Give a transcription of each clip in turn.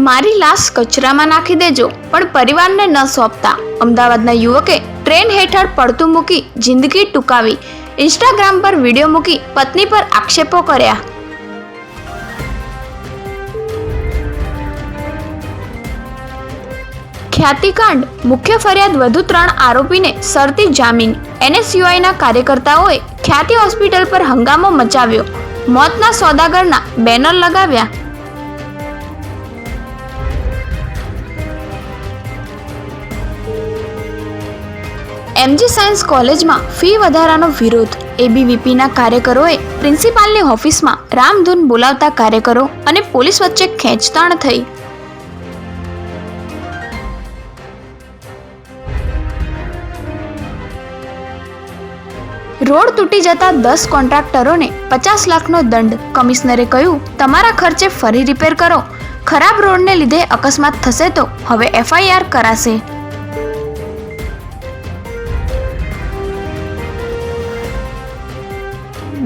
મારી લાશ કચરામાં નાખી દેજો પણ પરિવારને ન સોંપતા અમદાવાદના યુવકે ટ્રેન હેઠળ પડતું મૂકી જિંદગી ટૂંકાવી। ઇન્સ્ટાગ્રામ પર વિડીયો મૂકી પત્ની પર આક્ષેપો કર્યા। ખ્યાતિકાંડ મુખ્ય ફરિયાદ વધુ 3 આરોપીને શરતી જામીન। NSUIના કાર્યકર્તાઓએ ખ્યાતિ હોસ્પિટલ પર હંગામો મચાવ્યો, મોતના સોદાગરના બેનર લગાવ્યા। MG સાયન્સ કોલેજમાં ફી વધારાનો વિરોધ। ABVPના કાર્યકરોએ પ્રિન્સિપાલની ઓફિસમાં રામધૂન બોલાવતા કાર્યકરો અને પોલીસ વચ્ચે ખેંચતાણ થઈ। રોડ તૂટી જતા 10 કોન્ટ્રાક્ટરોને 50 લાખનો દંડ। કમિશનરે કહ્યું, તમારા ખર્ચે ફરી રિપેર કરો। ખરાબ રોડને લીધે અકસ્માત થશે તો હવે FIR કરાશે।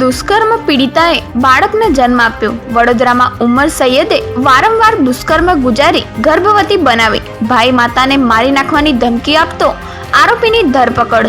દુષ્કર્મ પીડિતાએ બાળકને જન્મ આપ્યો। વડોદરામાં ઉમર સૈયદે વારંવાર દુષ્કર્મ ગુજારી ગર્ભવતી બનાવી। ભાઈ માતાને મારી નાખવાની ધમકી આપતો આરોપીની ધરપકડ।